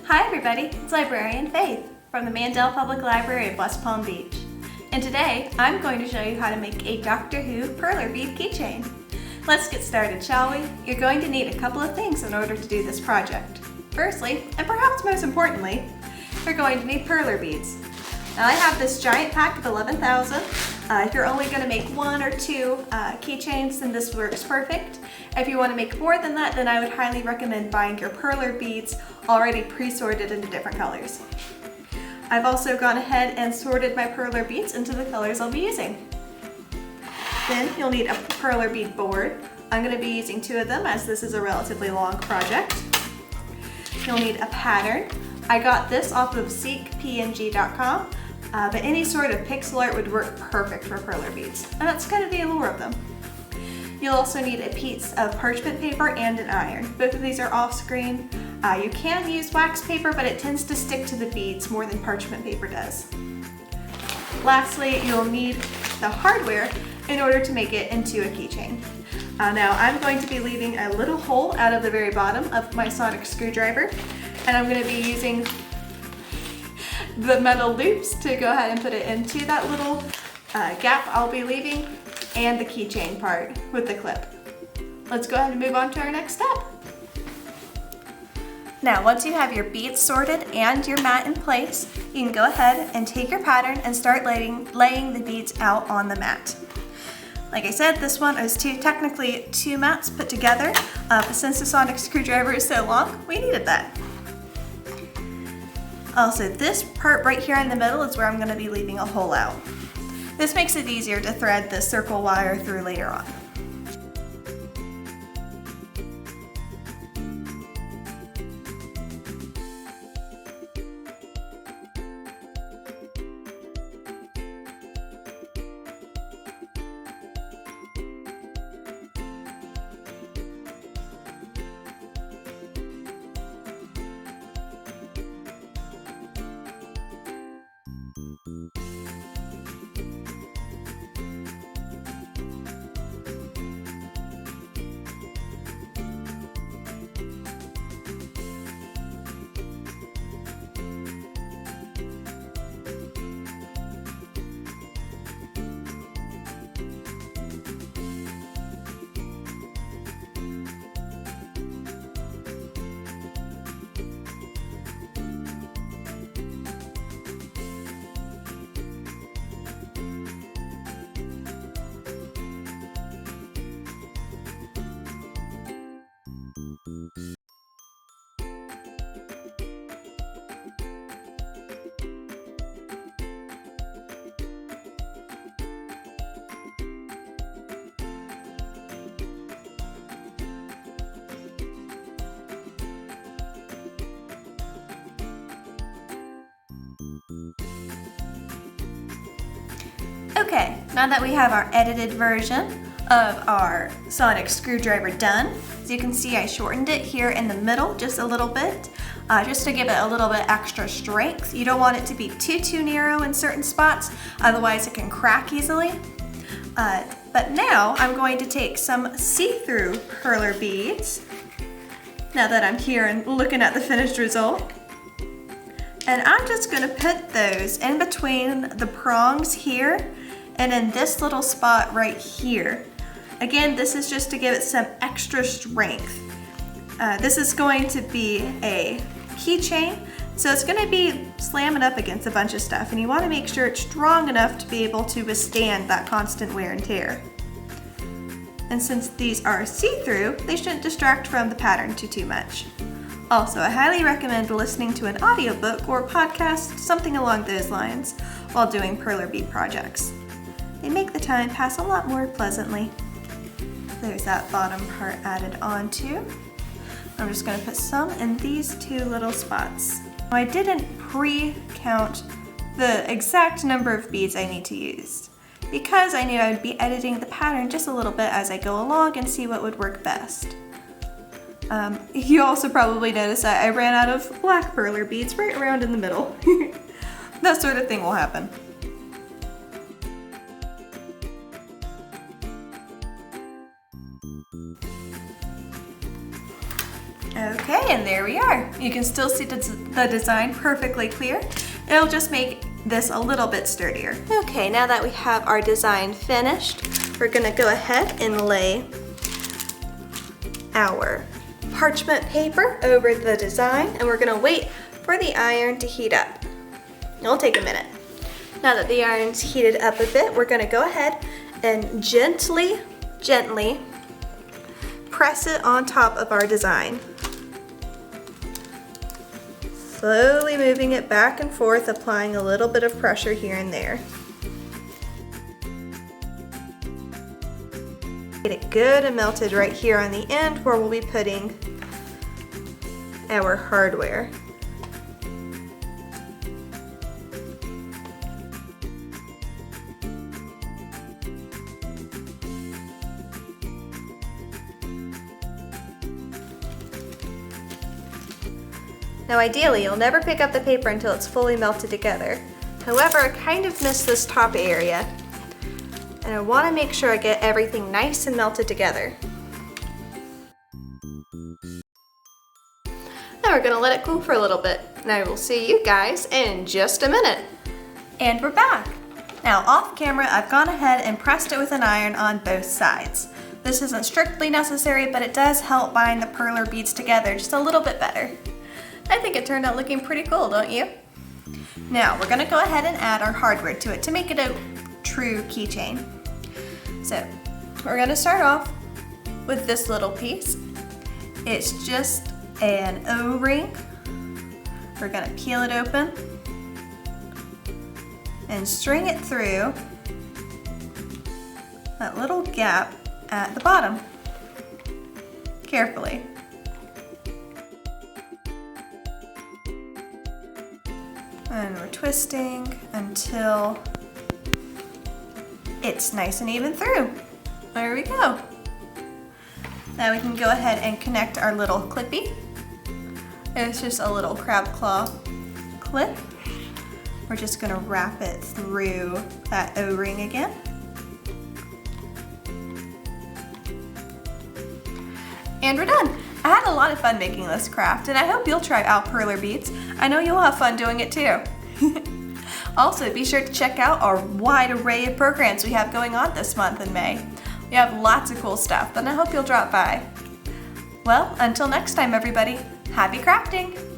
Hi everybody, it's Librarian Faith from the Mandel Public Library of West Palm Beach. And today, I'm going to show you how to make a Doctor Who Perler Bead keychain. Let's get started, shall we? You're going to need a couple of things in order to do this project. Firstly, and perhaps most importantly, you're going to need Perler Beads. Now I have this giant pack of 11,000. If you're only going to make one or two keychains, then this works perfect. If you want to make more than that, then I would highly recommend buying your Perler Beads already pre-sorted into different colors. I've also gone ahead and sorted my Perler Beads into the colors I'll be using. Then you'll need a Perler Bead board. I'm going to be using 2 of them as this is a relatively long project. You'll need a pattern. I got this off of seekpng.com, but any sort of pixel art would work perfect for Perler Beads, and that's kind of the allure of them. You'll also need a piece of parchment paper and an iron. Both of these are off screen. You can use wax paper, but it tends to stick to the beads more than parchment paper does. Lastly, you'll need the hardware in order to make it into a keychain. Now I'm going to be leaving a little hole out of the very bottom of my sonic screwdriver, and I'm going to be using the metal loops to go ahead and put it into that little gap I'll be leaving, and the keychain part with the clip. Let's go ahead and move on to our next step. Now, once you have your beads sorted and your mat in place, you can go ahead and take your pattern and start laying the beads out on the mat. Like I said, this one is technically two mats put together, but since the sonic screwdriver is so long, we needed that. Also, this part right here in the middle is where I'm going to be leaving a hole out. This makes it easier to thread the circle wire through later on. Okay, now that we have our edited version of our sonic screwdriver done, as you can see I shortened it here in the middle just a little bit, just to give it a little bit extra strength. You don't want it to be too narrow in certain spots, otherwise it can crack easily. But now I'm going to take some see-through Perler beads, now that I'm here and looking at the finished result. And I'm just going to put those in between the prongs here and in this little spot right here. Again, this is just to give it some extra strength. This is going to be a keychain, so it's going to be slamming up against a bunch of stuff, and you want to make sure it's strong enough to be able to withstand that constant wear and tear. And since these are see-through, they shouldn't distract from the pattern too much. Also, I highly recommend listening to an audiobook or podcast, something along those lines, while doing Perler bead projects. They make the time pass a lot more pleasantly. There's that bottom part added onto. I'm just going to put some in these 2 little spots. Now, I didn't pre-count the exact number of beads I need to use, because I knew I would be editing the pattern just a little bit as I go along and see what would work best. You also probably noticed that I ran out of black Perler beads right around in the middle. That sort of thing will happen. Okay, and there we are. You can still see the design perfectly clear. It'll just make this a little bit sturdier. Okay, now that we have our design finished, we're gonna go ahead and lay our parchment paper over the design, and we're gonna wait for the iron to heat up. It'll take a minute. Now that the iron's heated up a bit, we're gonna go ahead and gently press it on top of our design. Slowly moving it back and forth, applying a little bit of pressure here and there. Get it good and melted right here on the end where we'll be putting our hardware. Now ideally, you'll never pick up the paper until it's fully melted together. However, I kind of missed this top area, and I want to make sure I get everything nice and melted together. Now we're going to let it cool for a little bit, and I will see you guys in just a minute. And we're back. Now off camera, I've gone ahead and pressed it with an iron on both sides. This isn't strictly necessary, but it does help bind the perler beads together just a little bit better. I think it turned out looking pretty cool, don't you? Now we're gonna go ahead and add our hardware to it to make it a true keychain. So we're gonna start off with this little piece. It's just an O-ring. We're gonna peel it open and string it through that little gap at the bottom, carefully. And we're twisting until it's nice and even through. There we go. Now we can go ahead and connect our little clippy. It's just a little crab claw clip. We're just gonna wrap it through that O-ring again. And we're done. I had a lot of fun making this craft, and I hope you'll try out Perler Beads. I know you'll have fun doing it too. Also, be sure to check out our wide array of programs we have going on this month in May. We have lots of cool stuff, and I hope you'll drop by. Well, until next time everybody, happy crafting!